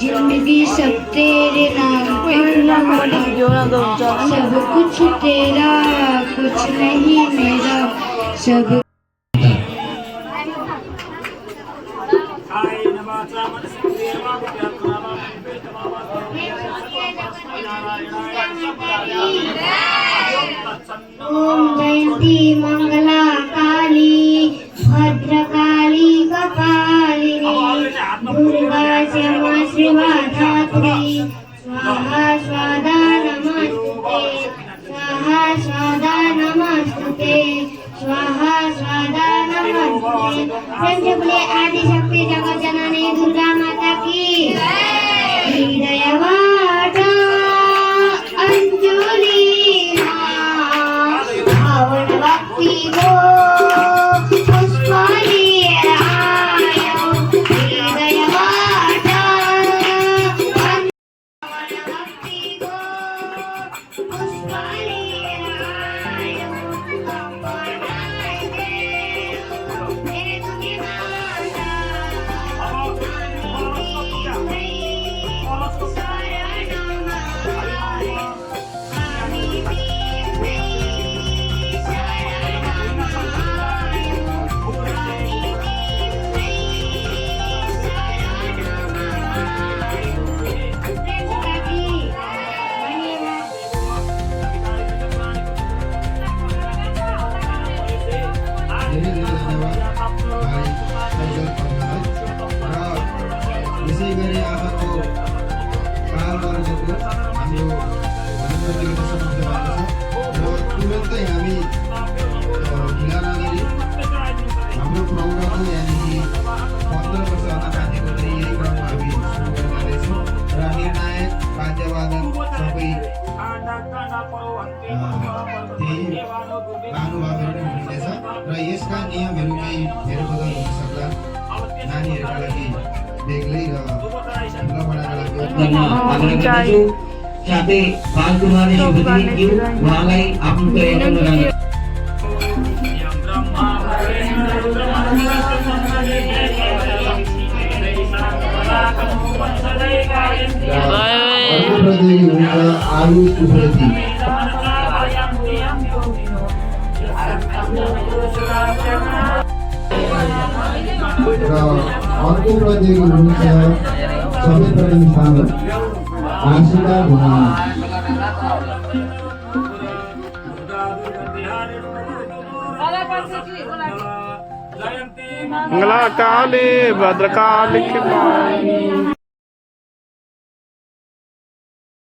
जिंदगी सब तेरे नाम, सब कुछ तेरा कुछ नहीं मेरा, सब ओम जयंती मंगला काली भद्रकाली कपालिनी दुर्गा क्षमा शिवा धात्री स्वाहा स्वादा नमस्तुते स्वाहा स्वादा नमस्तुते स्वाहा स्वादा नमस्तुते। संजय आदि शक्ति जगत जननी दुर्गा माता की हृदयवाट अंजलि भावन भक्ति गो र यसका नियमहरू केही फेरबदल हुन सक्ला। नानीहरूका लागि बेग्लै र ठुला बडाका लागि साथै बालकुमारी सुबुद्री उहाँलाई आफ्नो तयारीमा आयु सुप्रति र अर्को प्रतियोगी हुनुहुन्छ सबै प्रथम स्थान आशिका भुवा। मंगला काली भद्रकाली की